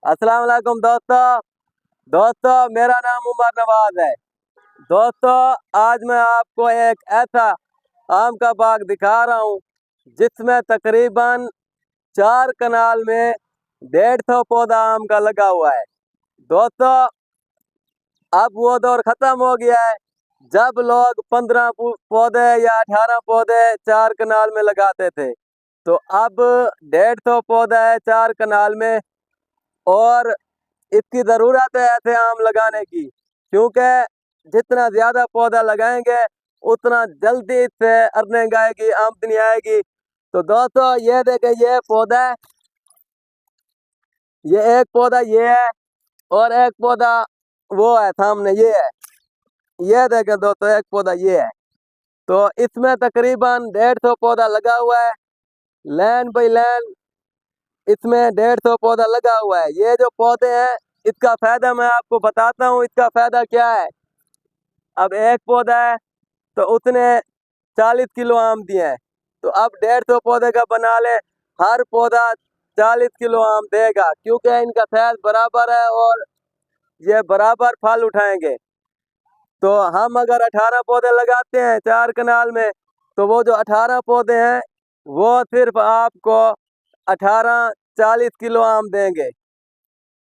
अस्सलाम वालेकुम दोस्तों मेरा नाम उमर नवाज है। दोस्तों आज मैं आपको एक ऐसा आम का बाग दिखा रहा हूँ जिसमें तकरीबन 4 कनाल में 150 पौधा आम का लगा हुआ है। दोस्तों अब वो दौर खत्म हो गया है जब लोग 15 पौधे या 18 पौधे 4 कनाल में लगाते थे। तो अब 150 पौधा है 4 कनाल में, और इसकी ज़रूरत है ऐसे आम लगाने की, क्योंकि जितना ज़्यादा पौधा लगाएंगे उतना जल्दी से अर्निंग आएगी, आमदनी आएगी। तो दोस्तों ये देखें, ये पौधा है, ये एक पौधा ये है और एक पौधा वो है सामने, ये है। ये देखें दोस्तों, एक पौधा ये है। तो इसमें तकरीबन 150 पौधा लगा हुआ है, लाइन बाई लाइन इसमें 150 पौधा लगा हुआ है। ये जो पौधे हैं इसका फायदा मैं आपको बताता हूँ। इसका फायदा क्या है, अब एक पौधा है तो उसने 40 किलो आम दिए हैं, तो अब 150 पौधे का बना ले, हर पौधा 40 किलो आम देगा, क्योंकि इनका साइज बराबर है और ये बराबर फल उठाएंगे। तो हम अगर 18 पौधे लगाते हैं 4 कनाल में, तो वो जो 18 पौधे हैं वो सिर्फ आपको 18 40 किलो आम देंगे,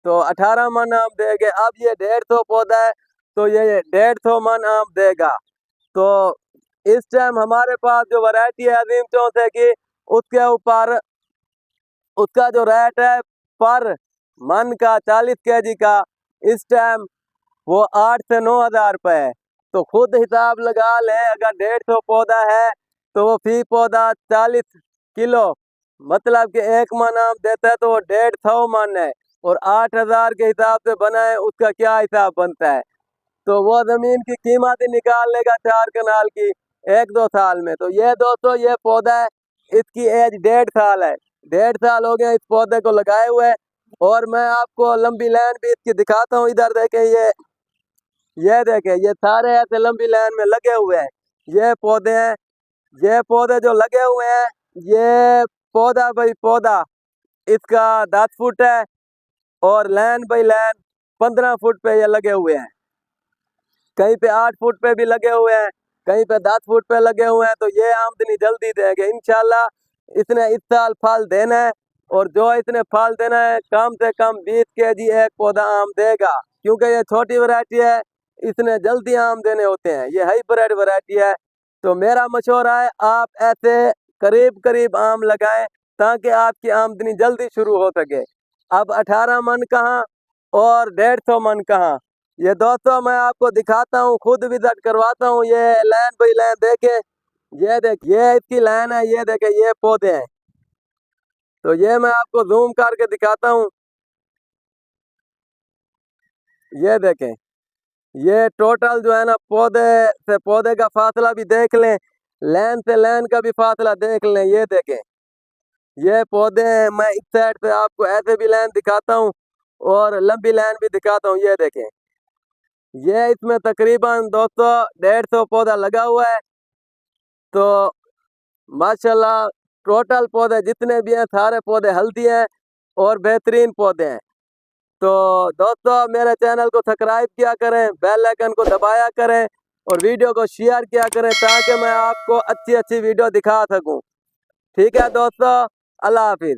तो 18 मन आम देंगे। अब ये 150 पौधा है तो ये 150 मन आम देगा। तो इस टाइम हमारे पास जो वैरायटी है अजीम चौसे की, उसके ऊपर उसका जो रेट है पर मन का 40 केजी का, इस टाइम वो 8 से 9 हज़ार रुपये है। तो खुद हिसाब लगा ले, अगर 150 पौधा है तो वो फी पौधा 40 किलो, मतलब कि 1 मन आम देता है तो वो 150 मन है, और 8 हज़ार के हिसाब से बनाए उसका क्या हिसाब बनता है। तो वो जमीन की कीमत ही निकाल लेगा 4 कनाल की 1-2 साल में। तो ये दोस्तों ये पौधा है, इसकी एज 1.5 साल है, 1.5 साल हो गया इस पौधे को लगाए हुए। और मैं आपको लंबी लाइन भी इसकी दिखाता हूँ। इधर देखें, ये देखें, ये सारे ऐसे लंबी लाइन में लगे हुए हैं, ये पौधे हैं। ये पौधे जो लगे हुए हैं, ये पौधा बाई पौधा इसका 10 फुट है, और लाइन बाई लाइन 15 फुट पे ये लगे हुए हैं। कहीं पे 8 फुट पे भी लगे हुए हैं, कहीं पे 10 फुट पे लगे हुए हैं। तो ये आमदनी जल्दी देंगे इंशाल्लाह। इसने इस साल फल देना है, और जो इसने फल देना है कम से कम 20 केजी एक पौधा आम देगा, क्योंकि ये छोटी वैरायटी है, इसने जल्दी आम देने होते हैं। ये हाइब्रिड वैरायटी है। तो मेरा मशवरा है आप ऐसे करीब करीब आम लगाएं ताकि आपकी आमदनी जल्दी शुरू हो सके। अब 18 मन कहाँ और 150 मन कहाँ, ये दोस्तों मैं आपको दिखाता हूँ, खुद विजिट करवाता हूँ। ये लाइन बाई लाइन देखे, ये देखिए ये इसकी लाइन है, ये देखे ये पौधे हैं। तो ये मैं आपको जूम करके दिखाता हूँ, ये देखें, ये टोटल जो है ना, पौधे से पौधे का फासला भी देख लें, लाइन से लाइन का भी फासला देख लें। ये देखें ये पौधे हैं। मैं इस साइड से आपको ऐसे भी लाइन दिखाता हूँ और लंबी लाइन भी दिखाता हूँ। ये देखें, ये इसमें तकरीबन 200-150 पौधा लगा हुआ है। तो माशाल्लाह टोटल पौधे जितने भी हैं सारे पौधे हेल्दी हैं और बेहतरीन पौधे हैं। तो दोस्तों मेरे चैनल को सब्सक्राइब किया करें, बेल आइकन को दबाया करें, और वीडियो को शेयर किया करें ताकि मैं आपको अच्छी अच्छी वीडियो दिखा सकूं। ठीक है दोस्तों, अल्लाह हाफिज़।